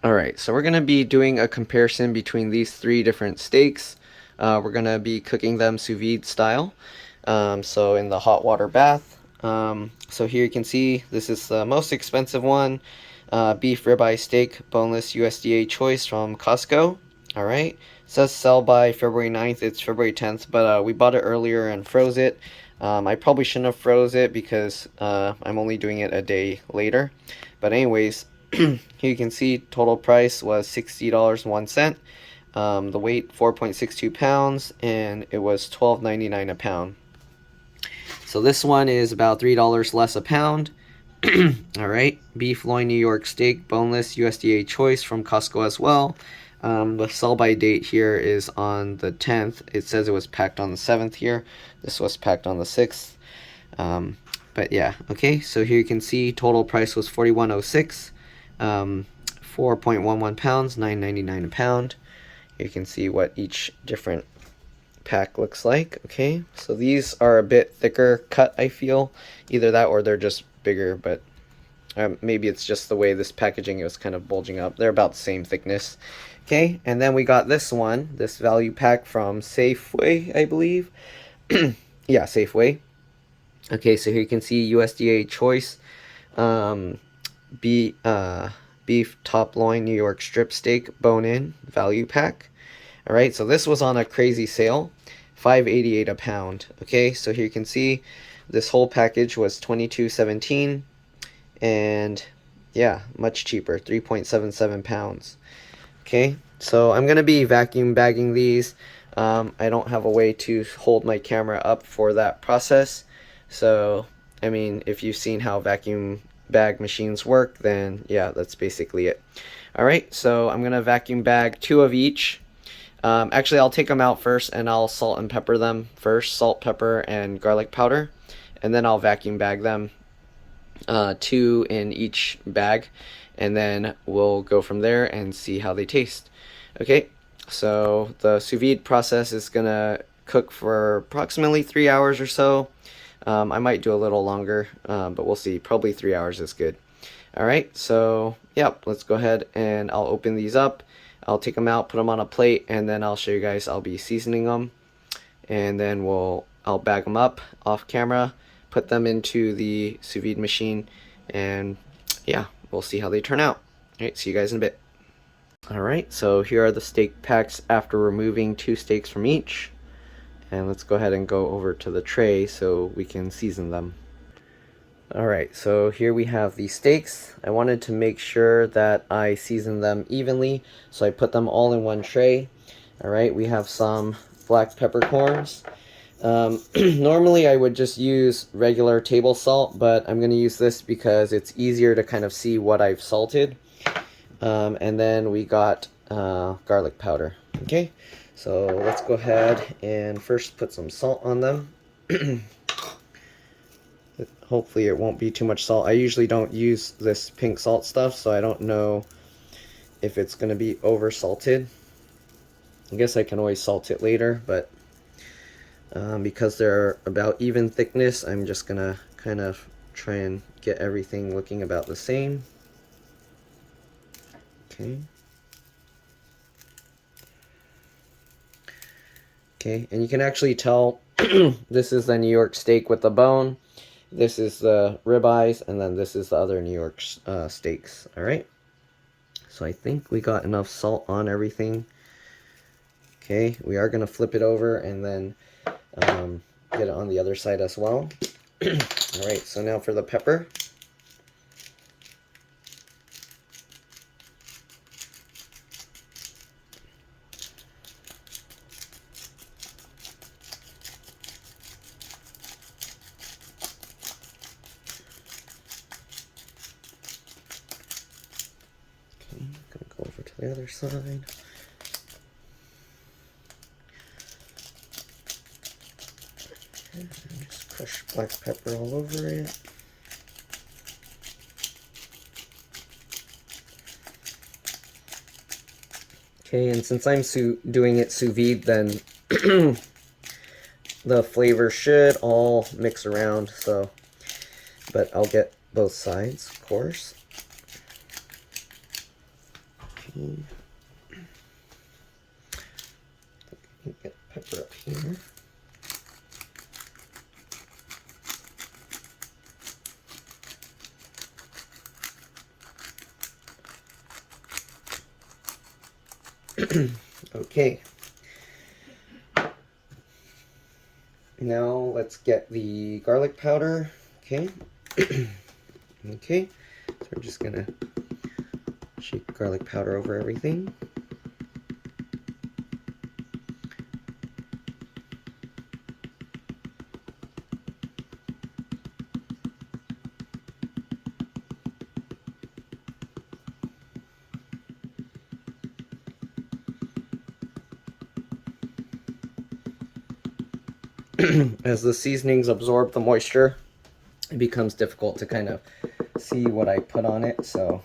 Alright, so we're going to be doing a comparison between these three different steaks. We're going to be cooking them sous vide style, so in the hot water bath. So here you can see this is the most expensive one, beef ribeye steak, boneless USDA choice from Costco. Alright, it says sell by February 9th, it's February 10th, but we bought it earlier and froze it. I probably shouldn't have froze it because I'm only doing it a day later. But anyways, here you can see total price was $60.01. The weight 4.62 pounds, and it was $12.99 a pound. So this one is about $3 less a pound. All right, beef loin New York steak, boneless USDA choice from Costco as well. The sell by date here is on the 10th. It says it was packed on the 7th here. This was packed on the 6th. But yeah, okay, so here you can see total price was $41.06. 4.11 pounds, $9.99 a pound. You can see what each different pack looks like. Okay, so these are a bit thicker cut, I feel. Either that or they're just bigger, but maybe it's just the way this packaging is kind of bulging up. They're about the same thickness. Okay, and then we got this one, this value pack from Safeway, I believe. Yeah, Safeway. Okay, so here you can see USDA choice. Beef top loin New York strip steak bone-in value pack. All right, so this was on a crazy sale, $5.88 a pound. Okay, so here you can see this whole package was $22.17, and yeah, much cheaper, 3.77 pounds. Okay, so I'm gonna be vacuum bagging these. I don't have a way to hold my camera up for that process, so I mean, if you've seen how vacuum bag machines work, then yeah, that's basically it. Alright, so I'm gonna vacuum bag 2 of each. Actually, I'll take them out first and I'll salt and pepper them first, salt, pepper, and garlic powder, and then I'll vacuum bag them, 2 in each bag, and then we'll go from there and see how they taste. Okay, so the sous vide process is gonna cook for approximately 3 hours or so. I might do a little longer, but we'll see. Probably 3 hours is good. Alright, so yeah, let's go ahead and I'll open these up. I'll take them out, put them on a plate, and then I'll show you guys. I'll be seasoning them, and then I'll bag them up off camera, put them into the sous vide machine, and yeah, we'll see how they turn out. Alright, see you guys in a bit. Alright, so here are the steak packs after removing 2 steaks from each. And let's go ahead and go over to the tray so we can season them. Alright, so here we have the steaks. I wanted to make sure that I season them evenly, so I put them all in one tray. Alright, we have some black peppercorns. Normally I would just use regular table salt, but I'm going to use this because it's easier to kind of see what I've salted. And then we got garlic powder. Okay, so let's go ahead and first put some salt on them. Hopefully it won't be too much salt. I usually don't use this pink salt stuff, so I don't know if it's going to be over salted. I guess I can always salt it later, but because they're about even thickness, I'm just going to kind of try and get everything looking about the same. Okay. Okay, and you can actually tell this is the New York steak with the bone, this is the ribeyes, and then this is the other New York steaks. Alright, so I think we got enough salt on everything. Okay, we are going to flip it over and then get it on the other side as well. Alright, so now for the pepper. Gonna go over to the other side. And just crush black pepper all over it. Okay, and since I'm doing it sous vide, then the flavor should all mix around, so, but I'll get both sides, of course. Okay. Get pepper up here. Okay. Now let's get the garlic powder. Okay. Okay. So we're just gonna shake garlic powder over everything. As the seasonings absorb the moisture, it becomes difficult to kind of see what I put on it, so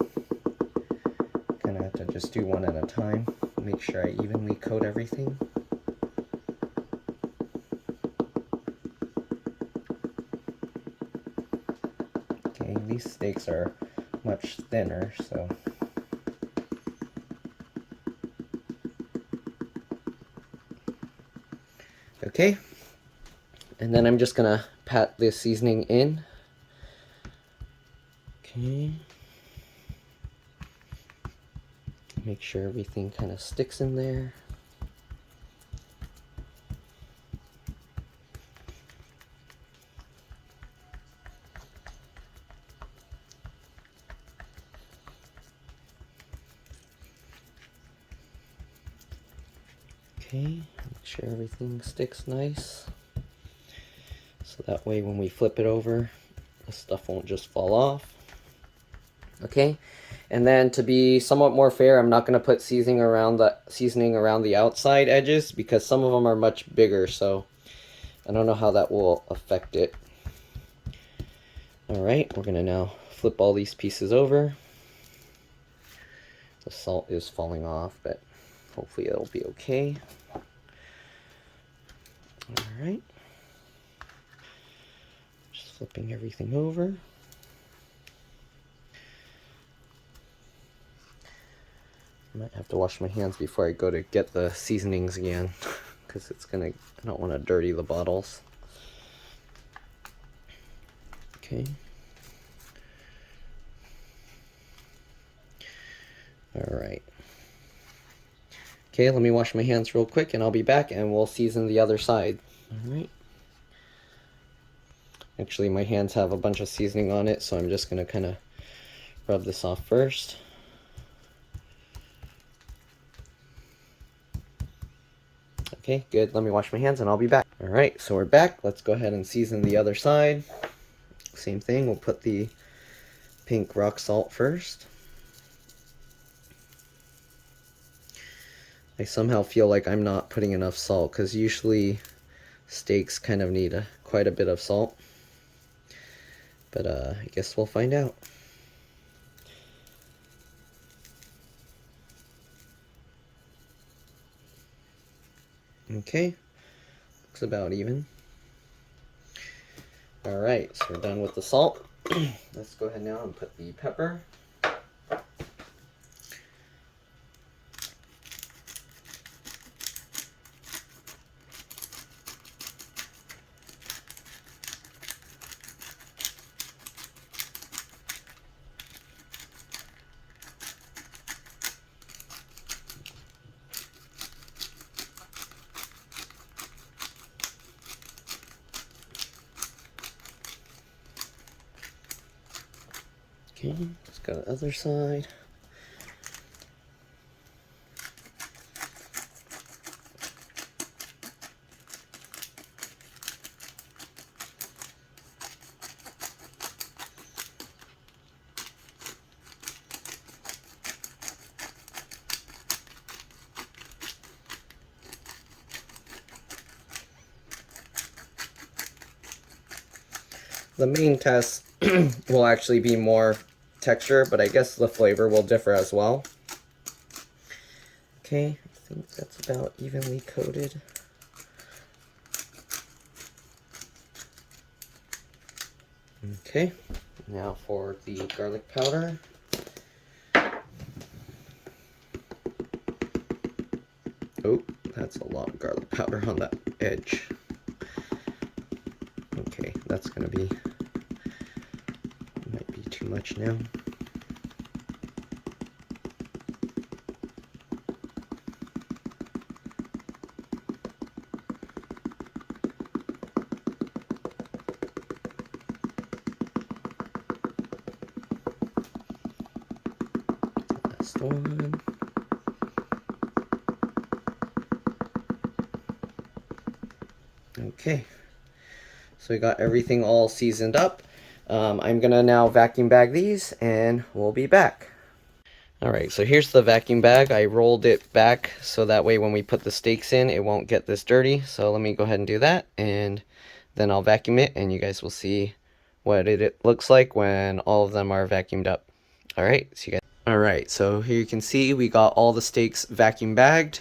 kind of have to just do one at a time. Make sure I evenly coat everything. Okay, these steaks are much thinner, so okay. And then I'm just gonna pat this seasoning in. Okay. Make sure everything kind of sticks in there. Okay, make sure everything sticks nice. So that way when we flip it over, the stuff won't just fall off. Okay, and then to be somewhat more fair, I'm not going to put seasoning around the outside edges because some of them are much bigger, so I don't know how that will affect it. Alright, we're going to now flip all these pieces over. The salt is falling off, but hopefully it'll be okay. Alright. Just flipping everything over. I might have to wash my hands before I go to get the seasonings again, because I don't want to dirty the bottles. Okay. Alright. Okay, let me wash my hands real quick and I'll be back and we'll season the other side. Alright. Actually, my hands have a bunch of seasoning on it, so I'm just going to kind of rub this off first. Okay, good. Let me wash my hands and I'll be back. Alright, so we're back. Let's go ahead and season the other side. Same thing, we'll put the pink rock salt first. I somehow feel like I'm not putting enough salt because usually steaks kind of need quite a bit of salt. But I guess we'll find out. Okay, looks about even. Alright, so we're done with the salt. Let's go ahead now and put the pepper. Okay, let's go to the other side. The main test will actually be more texture, but I guess the flavor will differ as well. Okay, I think that's about evenly coated. Okay, now for the garlic powder. Oh, that's a lot of garlic powder on that edge. Okay, that's gonna be, might be too much now. Last one. Okay, so we got everything all seasoned up. I'm gonna now vacuum bag these and we'll be back. Alright, so here's the vacuum bag. I rolled it back so that way when we put the steaks in, it won't get this dirty. So let me go ahead and do that, and then I'll vacuum it, and you guys will see what it looks like when all of them are vacuumed up. Alright, see you guys. Alright, so here you can see we got all the steaks vacuum bagged.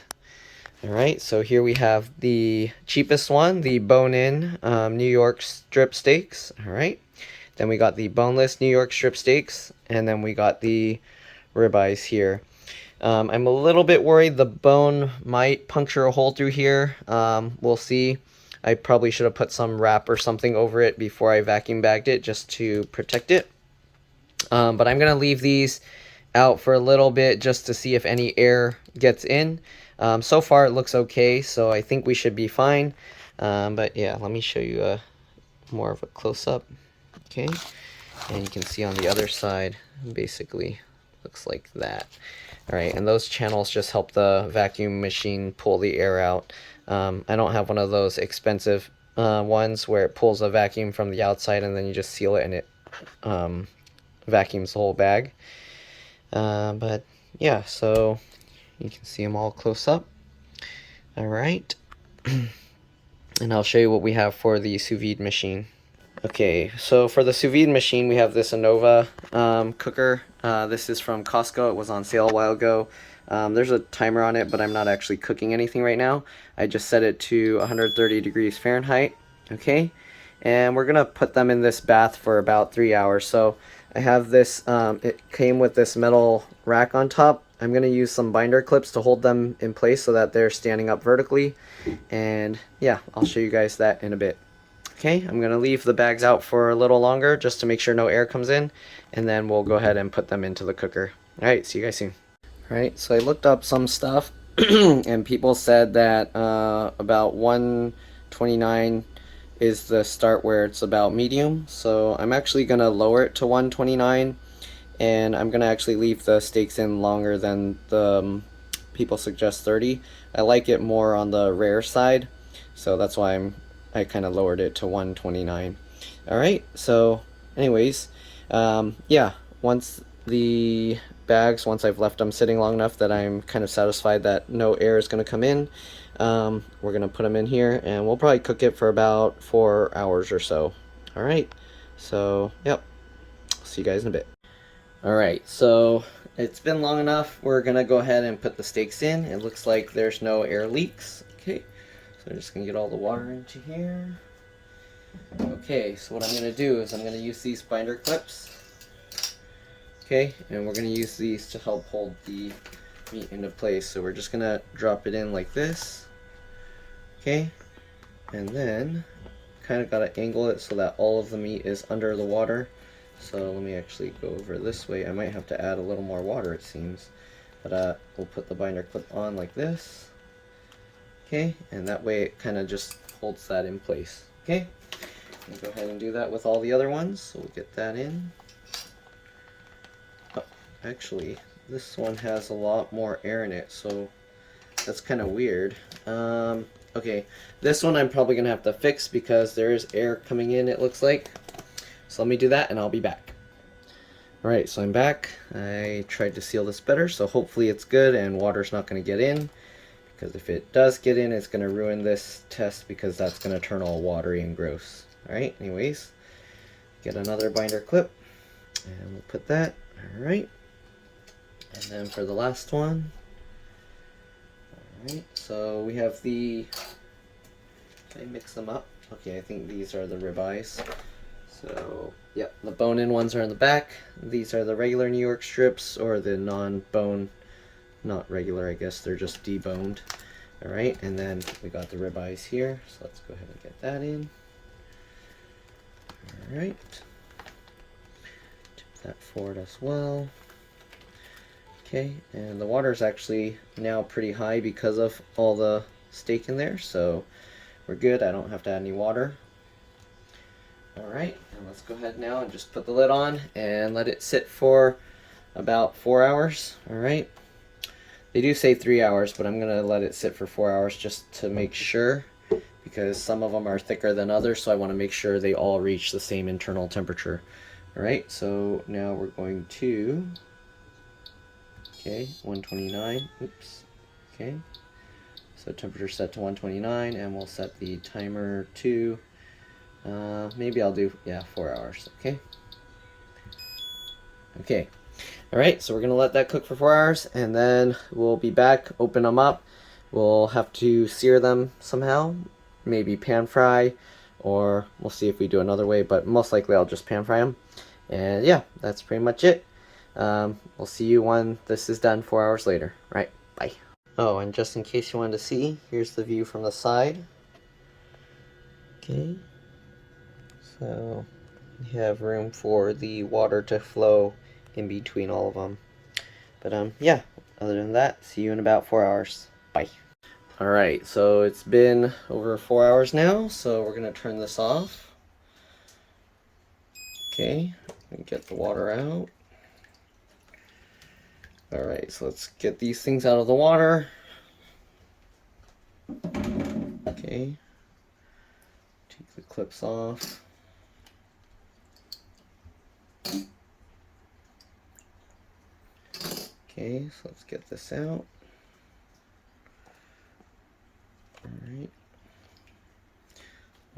Alright, so here we have the cheapest one, the bone-in New York strip steaks. Alright, then we got the boneless New York strip steaks, and then we got the ribeyes here. I'm a little bit worried the bone might puncture a hole through here. We'll see. I probably should have put some wrap or something over it before I vacuum bagged it just to protect it. But I'm going to leave these out for a little bit just to see if any air gets in. So far it looks okay, so I think we should be fine. But yeah, let me show you more of a close-up. Okay, and you can see on the other side, basically looks like that. Alright, and those channels just help the vacuum machine pull the air out. I don't have one of those expensive ones where it pulls a vacuum from the outside and then you just seal it and it vacuums the whole bag. But yeah, so you can see them all close up. Alright, and I'll show you what we have for the sous vide machine. Okay, so for the sous vide machine, we have this Anova cooker. This is from Costco. It was on sale a while ago. There's a timer on it, but I'm not actually cooking anything right now. I just set it to 130 degrees Fahrenheit. Okay, and we're gonna put them in this bath for about 3 hours. So I have this, it came with this metal rack on top. I'm gonna use some binder clips to hold them in place so that they're standing up vertically. And yeah, I'll show you guys that in a bit. Okay, I'm going to leave the bags out for a little longer just to make sure no air comes in, and then we'll go ahead and put them into the cooker. Alright, see you guys soon. Alright, so I looked up some stuff, and people said that about 129 is the start where it's about medium, so I'm actually going to lower it to 129, and I'm going to actually leave the steaks in longer than the people suggest 30. I like it more on the rare side, so that's why I kind of lowered it to 129. Alright, so anyways, yeah, once I've left them sitting long enough that I'm kind of satisfied that no air is going to come in, we're going to put them in here, and we'll probably cook it for about 4 hours or so. Alright, so, yep, see you guys in a bit. Alright, so it's been long enough. We're going to go ahead and put the steaks in. It looks like there's no air leaks. Okay. So I'm just going to get all the water into here. Okay, so what I'm going to do is I'm going to use these binder clips. Okay, and we're going to use these to help hold the meat into place. So we're just going to drop it in like this. Okay, and then kind of got to angle it so that all of the meat is under the water. So let me actually go over this way. I might have to add a little more water, it seems. But we'll put the binder clip on like this. Okay, and that way it kind of just holds that in place. Okay, we'll go ahead and do that with all the other ones. So we'll get that in. Oh, actually, this one has a lot more air in it, so that's kind of weird. Okay, this one I'm probably gonna have to fix because there is air coming in, it looks like. So let me do that and I'll be back. Alright, so I'm back. I tried to seal this better, so hopefully it's good and water's not going to get in. Because if it does get in, it's going to ruin this test because that's going to turn all watery and gross. Alright, anyways, get another binder clip and we'll put that. Alright, and then for the last one, alright, so we have the, can I mix them up? Okay, I think these are the ribeyes. So, yep, the bone-in ones are in the back. These are the regular New York strips, or the non-bone, not regular, I guess, they're just deboned. All right, and then we got the ribeyes here, so let's go ahead and get that in. All right, tip that forward as well. Okay, and the water is actually now pretty high because of all the steak in there, so we're good. I don't have to add any water. All right, and let's go ahead now and just put the lid on and let it sit for about 4 hours. All right. They do say 3 hours, but I'm gonna let it sit for 4 hours just to make sure, because some of them are thicker than others, so I want to make sure they all reach the same internal temperature. All right, so now we're going to, okay, 129. Oops. Okay, so temperature set to 129, and we'll set the timer to maybe I'll do, yeah, 4 hours. Okay. Okay. All right, so we're gonna let that cook for 4 hours, and then we'll be back, open them up. We'll have to sear them somehow, maybe pan fry, or we'll see if we do another way, but most likely I'll just pan fry them. And yeah, that's pretty much it. We'll see you when this is done 4 hours later. All right, bye. Oh, and just in case you wanted to see, here's the view from the side. Okay, so you have room for the water to flow in between all of them. But yeah, other than that, see you in about 4 hours. Bye. Alright, so it's been over 4 hours now, so we're going to turn this off. Okay, and get the water out. Alright, so let's get these things out of the water. Okay, take the clips off. Okay, so let's get this out. Alright,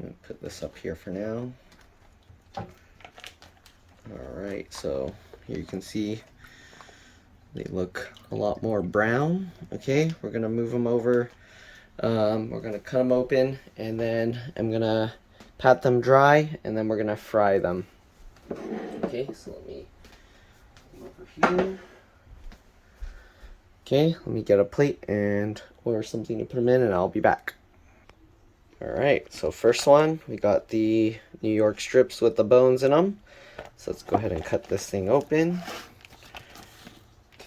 I'm going to put this up here for now. Alright, so here you can see they look a lot more brown. Okay, we're going to move them over. We're going to cut them open, and then I'm going to pat them dry, and then we're going to fry them. Okay, so let me come over here. Okay, let me get a plate and order something to put them in, and I'll be back. Alright, so first one, we got the New York strips with the bones in them. So let's go ahead and cut this thing open.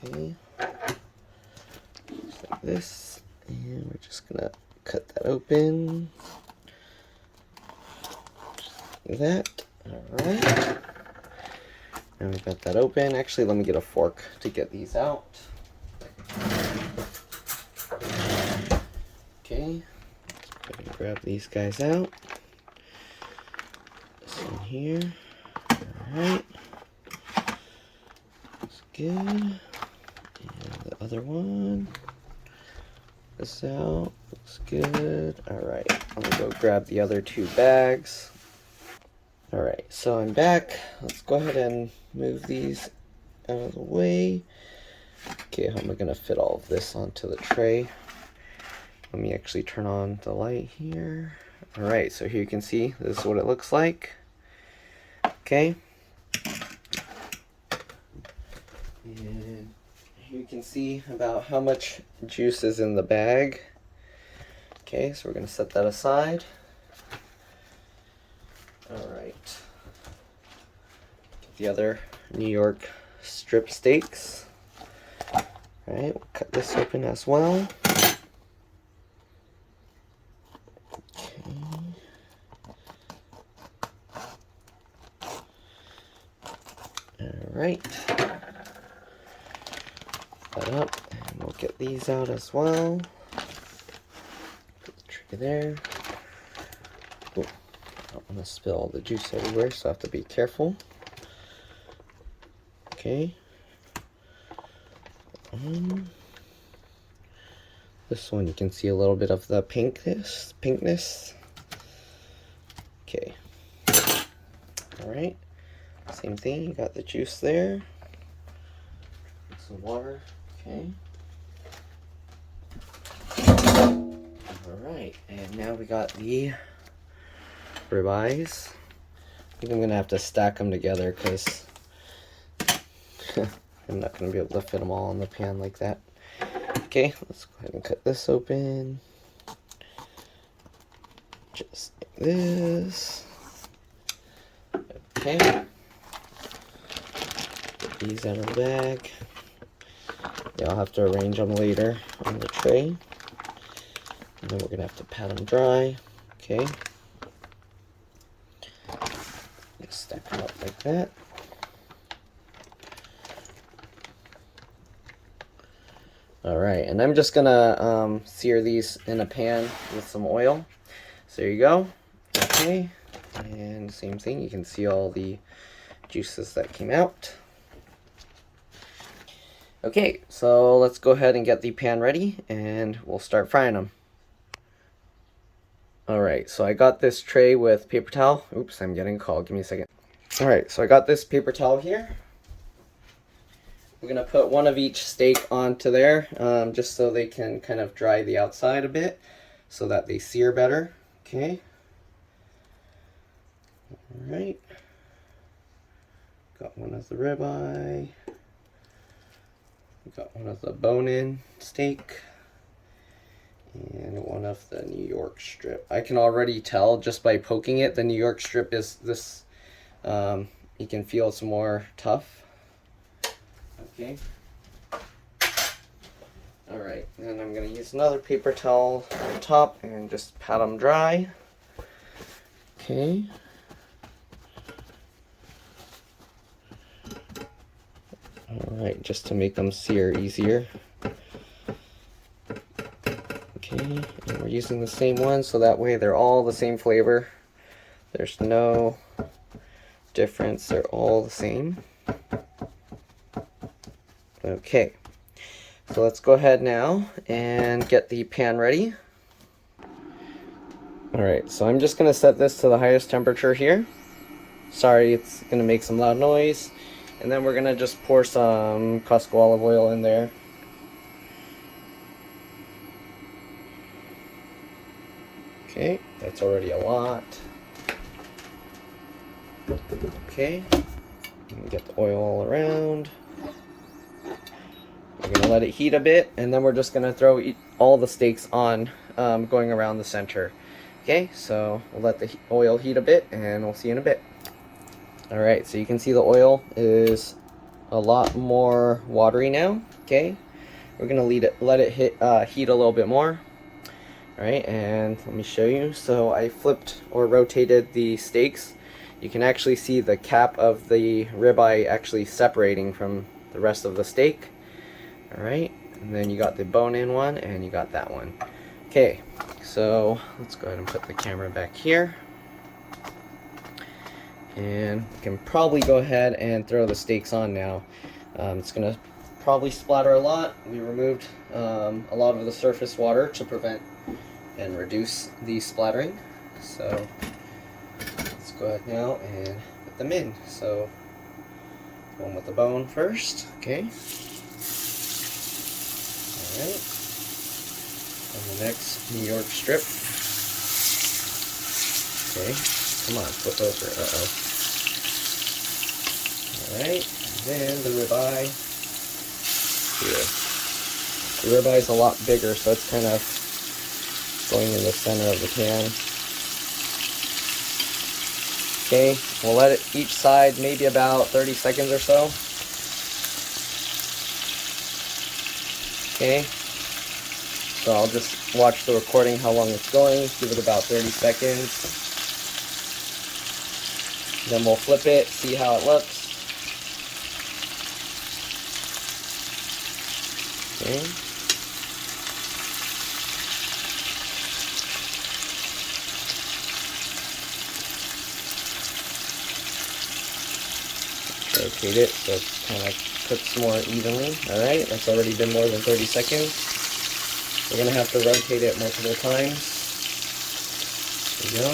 Okay, just like this, and we're just gonna cut that open. Just like that. Alright, now we got that open. Actually, let me get a fork to get these out. Okay, let's go ahead and grab these guys out. This one here. Alright, that's good. And the other one. This out. Looks good. Alright, let me go grab the other 2 bags. Alright, so I'm back. Let's go ahead and move these out of the way. Okay, how am I going to fit all of this onto the tray? Let me actually turn on the light here. Alright, so here you can see this is what it looks like. Okay. And here you can see about how much juice is in the bag. Okay, so we're going to set that aside. Alright. The other New York strip steaks. Alright, we'll cut this open as well. Alright. That up, and we'll get these out as well. Put the tray there. Oh, I don't want to spill all the juice everywhere, so I have to be careful. Okay. This one you can see a little bit of the pinkness. Okay. Alright. Same thing, you got the juice there. Some water. Okay. Alright, and now we got the ribeyes. I think I'm gonna have to stack them together because I'm not gonna be able to fit them all in the pan like that. Okay, let's go ahead and cut this open. Just like this. Okay. Get these out of the bag. Yeah, I'll have to arrange them later on the tray. And then we're going to have to pat them dry. Okay. Just stack them up like that. Alright, and I'm just going to sear these in a pan with some oil. So there you go. Okay. And same thing, you can see all the juices that came out. Okay, so let's go ahead and get the pan ready and we'll start frying them. Alright, so I got this tray with paper towel. Oops, I'm getting a call. Give me a second. Alright, so I got this paper towel here. We're going to put one of each steak onto there, just so they can kind of dry the outside a bit, so that they sear better. Okay. Alright. Got one of the ribeye. Got one of the bone-in steak. And one of the New York strip. I can already tell just by poking it, the New York strip is this, you can feel it's more tough. Okay. Alright, and I'm going to use another paper towel on top and just pat them dry. Okay. Alright, just to make them sear easier. Okay, and we're using the same one so that way they're all the same flavor. There's no difference, they're all the same. Okay, so let's go ahead now and get the pan ready. Alright, so I'm just going to set this to the highest temperature here. Sorry, it's going to make some loud noise. And then we're going to just pour some Costco olive oil in there. Okay, that's already a lot. Okay, get the oil all around. We're going to let it heat a bit, and then we're just going to throw all the steaks on, going around the center. Okay, so we'll let the oil heat a bit, and we'll see you in a bit. Alright, so you can see the oil is a lot more watery now. Okay, we're going to let it heat a little bit more. Alright, and let me show you. So I flipped or rotated the steaks. You can actually see the cap of the ribeye actually separating from the rest of the steak. Alright, and then you got the bone-in one and you got that one. Okay, so let's go ahead and put the camera back here. And we can probably go ahead and throw the steaks on now. It's going to probably splatter a lot. We removed a lot of the surface water to prevent and reduce the splattering. So let's go ahead now and put them in. So one with the bone first, okay. Alright. And the next New York strip. Okay. Come on, flip over. Uh-oh. Alright. And then the ribeye. Here. The ribeye is a lot bigger, so it's kind of going in the center of the pan. Okay, we'll let it each side maybe about 30 seconds or so. Okay, so I'll just watch the recording how long it's going, give it about 30 seconds. Then we'll flip it, see how it looks. Okay. Rotate it so it kind of cooks more evenly. Alright, that's already been more than 30 seconds. We're going to have to rotate it multiple times. There we go.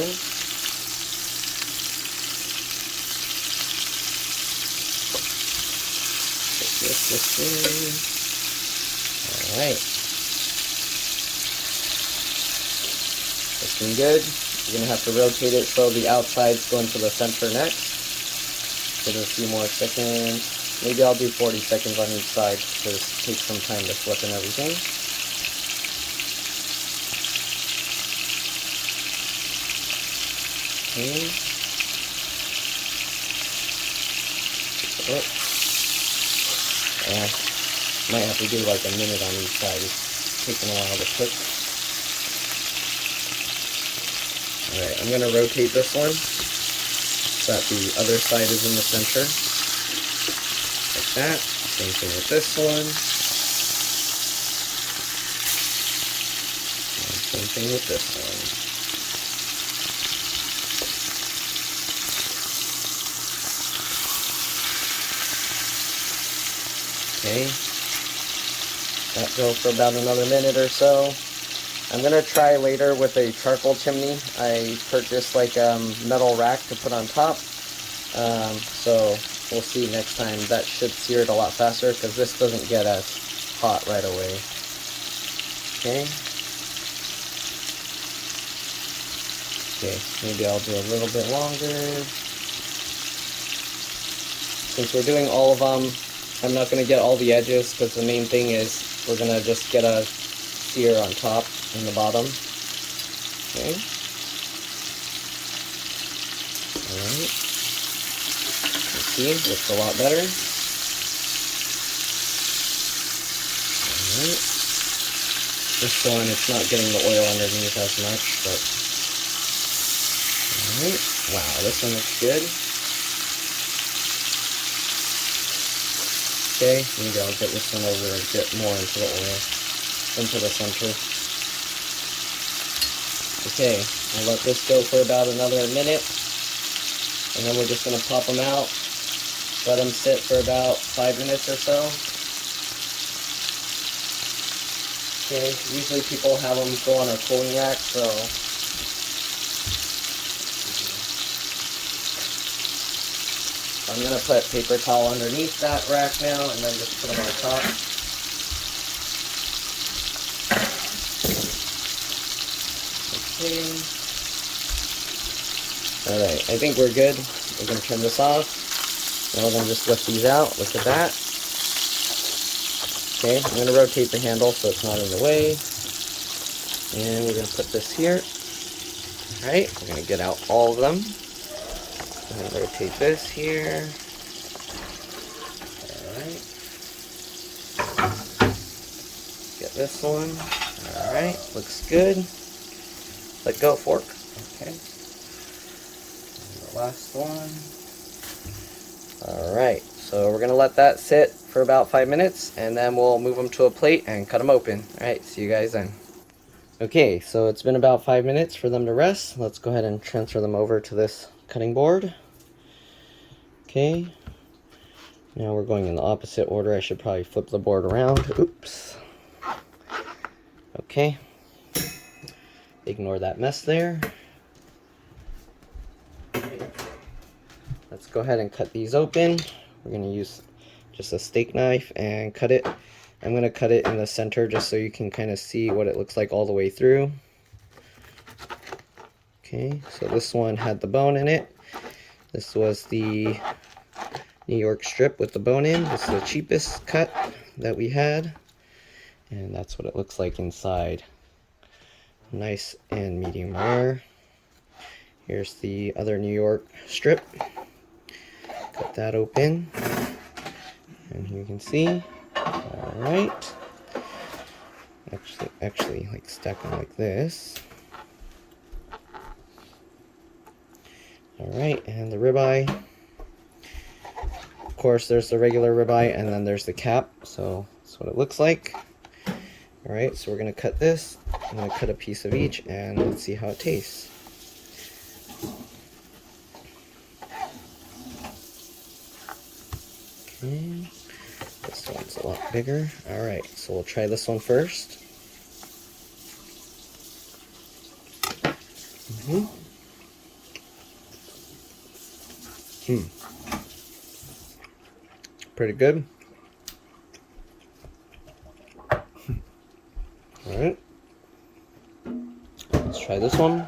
Put this in. Alright. Looking good. You're going to have to rotate it so the outsides go into the center next. Give it a few more seconds. Maybe I'll do 40 seconds on each side because it takes some time to flip and everything. Okay. Might have to do like a minute on each side. It's taking a while to cook. Alright, I'm going to rotate this one so that the other side is in the center. Like that. Same thing with this one. And same thing with this one. Okay. That go for about another minute or so. I'm going to try later with a charcoal chimney. I purchased like a metal rack to put on top. So we'll see next time. That should sear it a lot faster because this doesn't get as hot right away. Okay. Okay, maybe I'll do a little bit longer. Since we're doing all of them, I'm not going to get all the edges because the main thing is we're going to just get a sear on top and the bottom. Okay. Alright. You see, looks a lot better. Alright. This one, it's not getting the oil underneath as much, but alright. Wow, this one looks good. Okay, maybe I'll get this one over and get more into the oil, into the center. Okay, I'll let this go for about another minute, and then we're just going to pop them out, let them sit for about 5 minutes or so. Okay, usually people have them go on a cooling rack, so I'm going to put paper towel underneath that rack now, and then just put them on top. Okay. Alright, I think we're good. We're going to turn this off. Now we're going to just lift these out. Look at that. Okay, I'm going to rotate the handle so it's not in the way. And we're going to put this here. Alright, we're going to get out all of them. I'm going to rotate this here. Alright. Get this one. Alright, looks good. Let go, fork. Okay. And the last one. Alright, so we're going to let that sit for about 5 minutes, and then we'll move them to a plate and cut them open. Alright, see you guys then. Okay, so it's been about 5 minutes for them to rest. Let's go ahead and transfer them over to this cutting board. Okay, now we're going in the opposite order. I should probably flip the board around. Oops. Okay, ignore that mess there. Let's go ahead and cut these open. We're going to use just a steak knife and cut it. I'm going to cut it in the center just so you can kind of see what it looks like all the way through. Okay, so this one had the bone in it. This was the New York strip with the bone in. This is the cheapest cut that we had. And that's what it looks like inside. Nice and medium rare. Here's the other New York strip. Cut that open. And here you can see. Alright. Actually, like stack them like this. Alright, and the ribeye. Of course, there's the regular ribeye, and then there's the cap. So that's what it looks like. Alright, so we're going to cut this. I'm going to cut a piece of each, and let's see how it tastes. Okay, this one's a lot bigger. Alright, so we'll try this one first. Pretty good. Alright, let's try this one.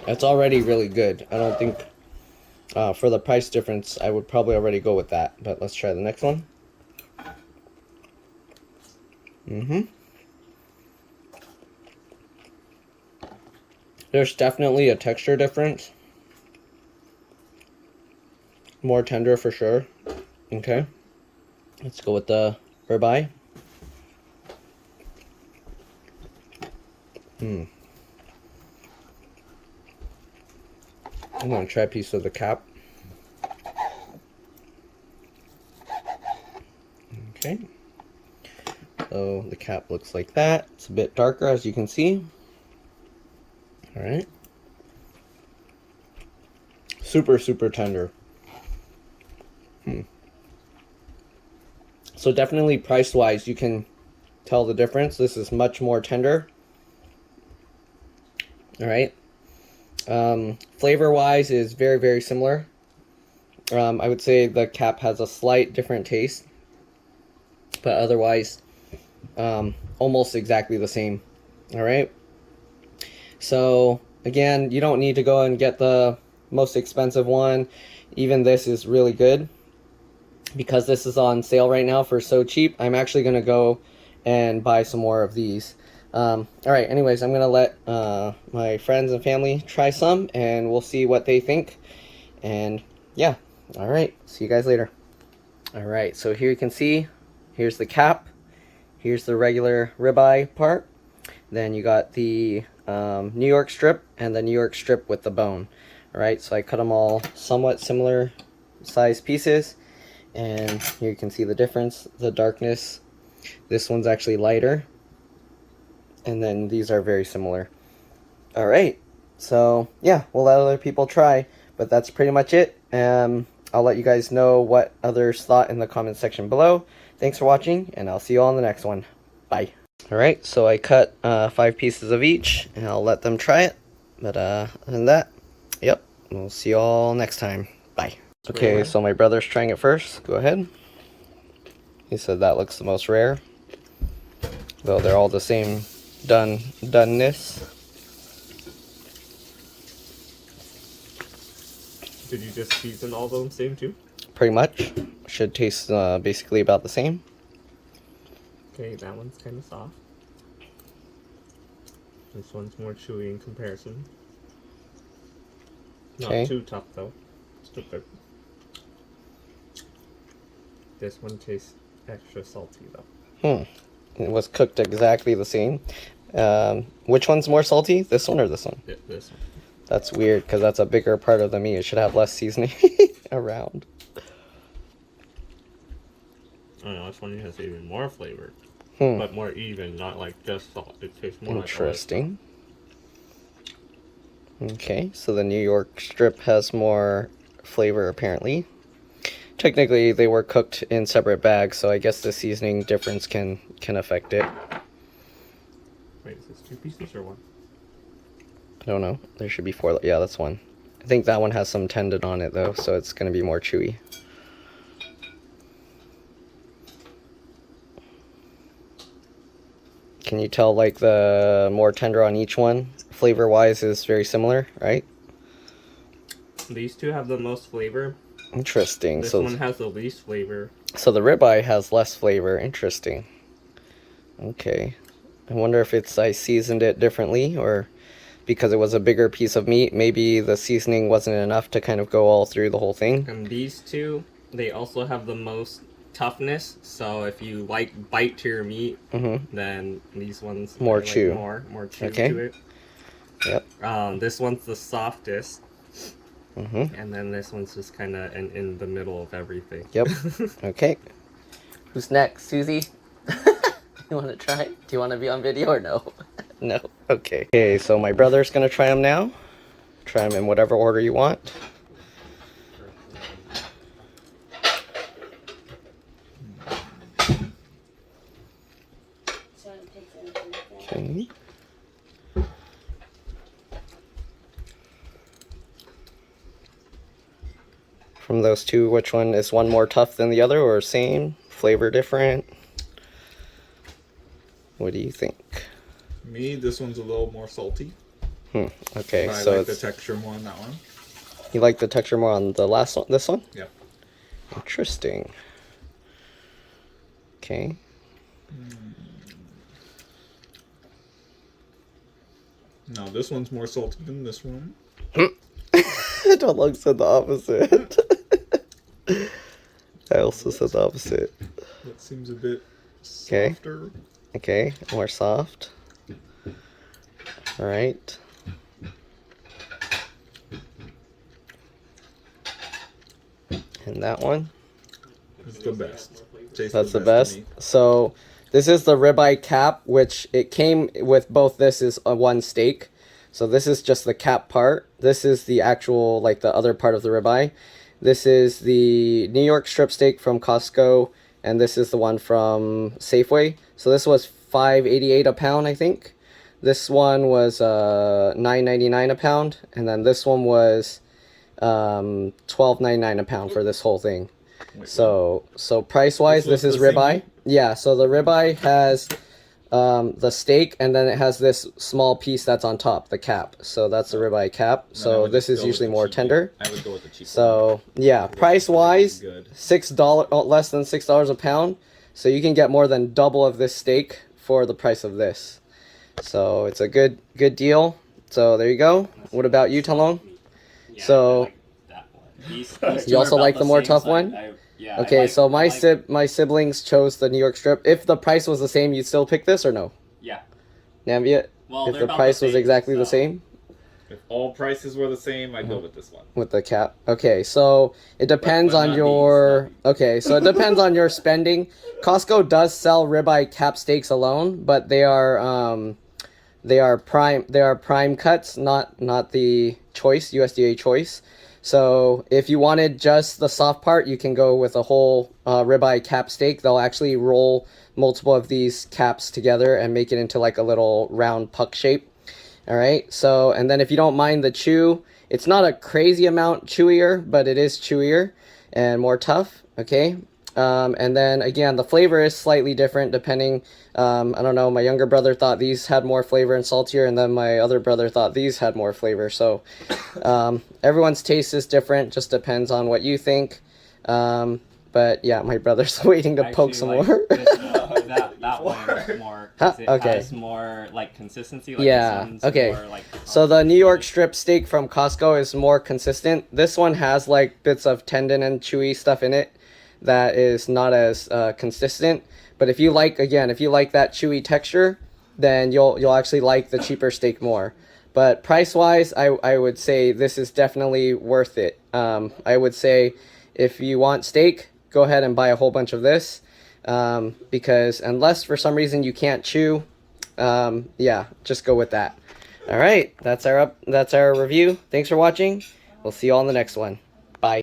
It's already really good. I don't think For the price difference, I would probably already go with that. But let's try the next one. There's definitely a texture difference. More tender for sure. Okay. Let's go with the ribeye. I'm going to try a piece of the cap. Okay. So the cap looks like that. It's a bit darker, as you can see. Alright. Super, super tender. So definitely price-wise, you can tell the difference. This is much more tender. Alright. Flavor-wise is very, very similar. I would say the cap has a slight different taste. But otherwise, almost exactly the same. Alright. So, again, you don't need to go and get the most expensive one. Even this is really good. Because this is on sale right now for so cheap, I'm actually going to go and buy some more of these. Alright, anyways, I'm going to let my friends and family try some, and we'll see what they think. And, yeah. Alright, see you guys later. Alright, so here you can see, here's the cap. Here's the regular ribeye part. Then you got the New York strip and the New York strip with the bone. Alright, so I cut them all somewhat similar size pieces. And here you can see the difference, the darkness. This one's actually lighter. And then these are very similar. Alright, so yeah, we'll let other people try. But that's pretty much it. I'll let you guys know what others thought in the comment section below. Thanks for watching, and I'll see you all in the next one. Bye. Alright, so I cut 5 pieces of each, and I'll let them try it. But other than that, yep, we'll see you all next time. Bye. Okay, so my brother's trying it first. Go ahead. He said that looks the most rare. Though they're all the same doneness. Did you just season all of them same too? Pretty much. Should taste basically about the same. Okay, that one's kind of soft. This one's more chewy in comparison. Okay. Not too tough though. Still good. This one tastes extra salty though. It was cooked exactly the same. Which one's more salty? This one or this one? Yeah, this one. That's weird, because that's a bigger part of the meat. It should have less seasoning around. I know, this one has even more flavor. But more even, not like just salt. It tastes more interesting. Okay, so the New York strip has more flavor apparently. Technically, they were cooked in separate bags, so I guess the seasoning difference can affect it. Wait, is this 2 pieces or 1? I don't know. There should be 4. Yeah, that's 1. I think that one has some tendon on it, though, so it's going to be more chewy. Can you tell, like, the more tender on each one, flavor-wise, is very similar, right? These two have the most flavor. Interesting. This one has the least flavor. So the ribeye has less flavor. Interesting. Okay. I wonder if I seasoned it differently, or because it was a bigger piece of meat, maybe the seasoning wasn't enough to kind of go all through the whole thing. And these two, they also have the most toughness. So if you like bite to your meat, then these ones more like chew. More chew to it. Yep. This one's the softest. And then this one's just kind of in the middle of everything. Yep. Okay. Who's next? Susie? You want to try? Do you want to be on video or no? No. Okay. Okay, so my brother's going to try them now. Try them in whatever order you want. Okay. From those two, which one is one more tough than the other, or same? Flavor different? What do you think? Me, this one's a little more salty. Okay, but so I like it's the texture more on that one. You like the texture more on the last one, this one? Yeah. Interesting. Okay. No, this one's more salty than this one. Long said the opposite. I also said the opposite. That seems a bit Okay. softer. Okay, more soft. All right. And that one. It's the best. Tastes That's the to best. me. So this is the ribeye cap, which it came with both. This is a one steak. So this is just the cap part. This is the actual, like the other part of the ribeye. This is the New York strip steak from Costco, and this is the one from Safeway. So this was $5.88 a pound, I think. This one was $9.99 a pound, and then this one was $12.99 a pound for this whole thing. Wait, So price wise, This was this is the same ribeye. meat? Yeah, so the ribeye has the steak, and then it has this small piece that's on top, the cap. So that's the ribeye cap. Then I So would this just is go with usually the more cheap tender. one. I would go with the cheap one. So yeah, price wise, Good. $6 less than $6 a pound. So you can get more than double of this steak for the price of this. So it's a good deal. So there you go. What about you, Talong? Yeah, So- I like that one. These You two also are like about the more same tough size. one? Yeah, I Okay, like- so I like- my siblings chose the New York strip. If the price was the same, you'd still pick this or no? Yeah. Nambiet? Well, If they're the about price was same, exactly the so- same If all prices were the same, I'd go with this one. with the cap. Okay, so it depends but on not your these, okay, so it depends on your spending. Costco does sell ribeye cap steaks alone, but they are prime cuts, not the choice, USDA choice. So if you wanted just the soft part, you can go with a whole ribeye cap steak. They'll actually roll multiple of these caps together and make it into like a little round puck shape. All right. So, and then if you don't mind the chew, it's not a crazy amount chewier, but it is chewier and more tough. Okay. And then again, the flavor is slightly different depending. I don't know. My younger brother thought these had more flavor and saltier, and then my other brother thought these had more flavor. So everyone's taste is different. Just depends on what you think. But yeah, my brother's waiting to I poke actually some like more. that one is more. Huh? 'Cause it Okay. has more like consistency. Like Yeah, this one's okay. More, like, So the New York strip steak from Costco is more consistent. This one has like bits of tendon and chewy stuff in it that is not as consistent. But if you like that chewy texture, then you'll actually like the cheaper steak more. But price wise, I would say this is definitely worth it. I would say if you want steak, go ahead and buy a whole bunch of this. Because unless for some reason you can't chew, yeah, just go with that. All right, that's our review. Thanks for watching. We'll see you all in the next one.